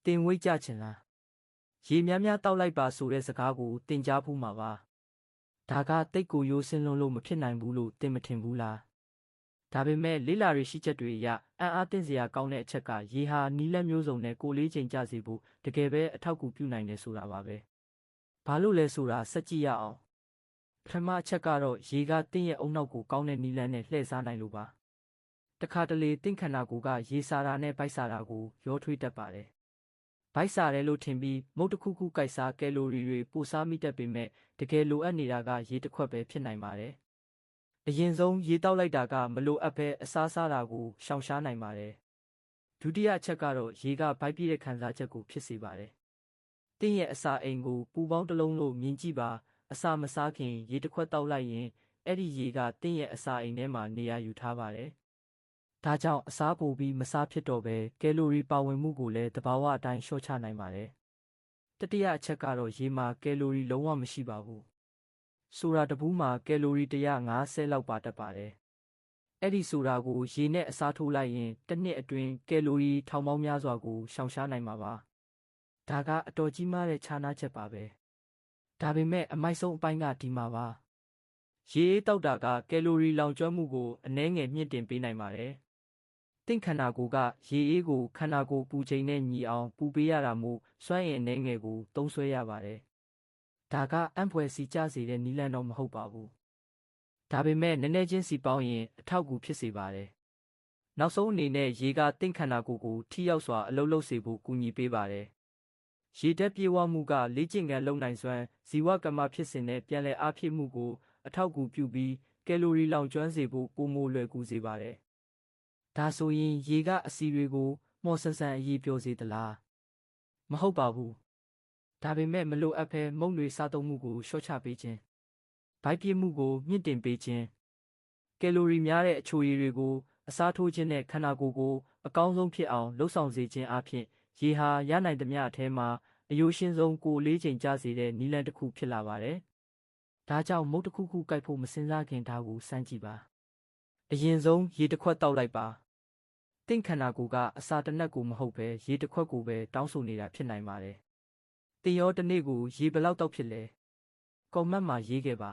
တင်ဝိတ်ကြချင်လားရေများများတောက်လိုက်ပါဆိုတဲ့စကားကိုတင်ကြားဖူးမှာပါဒါကတိတ်ကိုရိုးစင်းလွန်းလို့မဖြစ်နိုင်ဘူးလို့တင်မထင်ဘူးလားဒါပေမဲ့လေးလာတွေရှိချက်တွေအရအံ့အားသင့်စရာကောင်းတဲ့အချက်ကရေဟာနီးလက်မျိုးစုံနဲ့ကိုလေးချိန်ကြစေဖို့တကယ်ပဲအထောက်အကူပြုနိုင်တယ်ဆိုတာပါပဲဘာလို့လဲဆိုတာစက်ကြည့်ရအောင်ပထမအချက်ကတော့ရေကတင့်ရဲ့အုံနောက်ကိုကောင်းတဲ့နီးလန်းနဲ့လှည့်စားနိုင်လို့ပါတခါတလေတင့်ခန္ဓာကိုယ်ကရေစာတာနဲ့ဗိုက်စာတာကိုရောထွေးတတ်ပါတယ်ဗိုက်စာတယ်လို့ထင်ပြီးမုတ်တစ်ခုခုကိုက်စားကယ်လိုရီတွေပိုစားမိတတ်ပေမဲ့တကယ်လိုအပ်နေတာကရေတစ်ခွက်ပဲဖြစ်နိုင်ပါတယ်အရင်ဆုံးရေတောက်လိုက်တာကမလိုအပ်ပဲအစားစားတာကိုရှောင်ရှားနိုင်ပါတယ်ဒုတိယအချက်ကတော့ရေကဗိုက်ပြည့်တဲ့ခံစားချက်ကိုဖြစ်စေပါတယ်တင့်ရဲ့အစာအိမ်ကိုပူပေါင်းတစ်လုံးလို့မြင်ကြည့်ပါအစာမစားခင်ရေတစ်ခွက်တောက်လိုက်ရင်အဲ့ဒီရေကတင့်ရဲ့အစာအိမ်ထဲမှာနေရာယူထားပါတယ်ဒါကြောင့်အစားပိုပြီးမစားဖြစ်တော့ပဲကယ်လိုရီပါဝင်မှုကိုလည်းတဘာဝအတိုင်းလျှော့ချနိုင်ပါတယ်တတိယအချက်ကတော့ရေမှာကယ်လိုရီလုံးဝမရှိပါဘူးဆိုတာတဘူးမှာကယ်လိုရီ150လောက်ပါတတ်ပါတယ်အဲ့ဒီဆိုတာကိုရေနဲ့အစားထိုးလိုက်ရင်တစ်နှစ်အတွင်းကယ်လိုရီထောင်ပေါင်းများစွာကိုရှောင်ရှားနိုင်မှာပါဒါကအတော်ကြီးမားတဲ့ခြားနားချက်ပါပဲဒါပေမဲ့အမိုက်ဆုံးအပိုင်းကဒီမှာပါရေအေးတောက်တာကကယ်လိုရီလောင်ကျွမ်းမှုကိုအနည်းငယ်မြင့်တင်ပေးနိုင်ပါတယ်တင့်ခန္ဓာကိုယ်ကရေအေးကိုခန္ဓာကိုယ်ပူချိန်နဲ့ညီအောင်ပူပေးရတာမို့စွမ်းအင်အနည်းငယ်ကိုသုံးစွဲရပါတယ်ဒါကအံ့ဖွယ်စီကျစေတဲ့နည်းလမ်းတော့မဟုတ်ပါဘူးဒါပေမဲ့နည်းနည်းချင်းစီပေါင်းရင်အထောက်အကူဖြစ်စေပါတယ်နောက်ဆုံးအနေနဲ့ရေကတင့်ခန္ဓာကိုယ်ကိုထိရောက်စွာအလုပ်လုပ်စေဖို့ကူညီပေးပါတယ်ရေဓာတ်ပြေဝမှုကလေ့ကျင့်ခန်းလုပ်နိုင်စွမ်းဇီဝကမ္မဖြစ်စဉ်နဲ့ပြန်လည်အားဖြည့်မှုကိုအထောက်အကူပြုပြီးကယ်လိုရီလောင်ကျွမ်းစေဖို့ပိုမိုလွယ်ကူစေပါတယ်ဒါဆိုရင်ရေကအဆီတွေကိုမှော်ဆန်ဆန်အရေးပြောစေသလားမဟုတ်ပါဘူးဒါပေမဲ့မလိုအပ်ဘဲမုန့်တွေစားသုံးမှုကိုလျှော့ချပေးခြင်းဗိုက်ပြည့်မှုကိုမြင့်တင်ပေးခြင်းကယ်လိုရီများတဲ့အချိုရည်တွေကိုအစားထိုးခြင်းနဲ့ခန္ဓာကိုယ်ကိုအကောင်းဆုံးဖြစ်အောင်လှုပ်ဆောင်စေခြင်းအပြင်ရေဟာရနိုင်သမျှအထဲမှာအယိုးရှင်းဆုံးကိုလေးချိန်ကျစေတဲ့နည်းလမ်းတစ်ခုဖြစ်လာပါတယ်ဒါကြောင့်မုတ်တစ်ခုခုကိုက်ဖို့မစင်စားခင်ဒါကိုစမ်းကြည့်ပါအရင်ဆုံးရေတစ်ခွက်တောက်လိုက်ပါတင့်ခန္ဓာကိုယ်ကအစာတစ်နက်ကိုမဟုတ်ပဲရေတစ်ခွက်ကိုပဲတောင်းဆိုနေတာဖြစ်နိုင်ပါတယ်တင်ရောတစ်နေ့ကိုရေဘယ်လောက်တောက်ဖြစ်လဲကော်မန့်မှာရေးခဲ့ပါ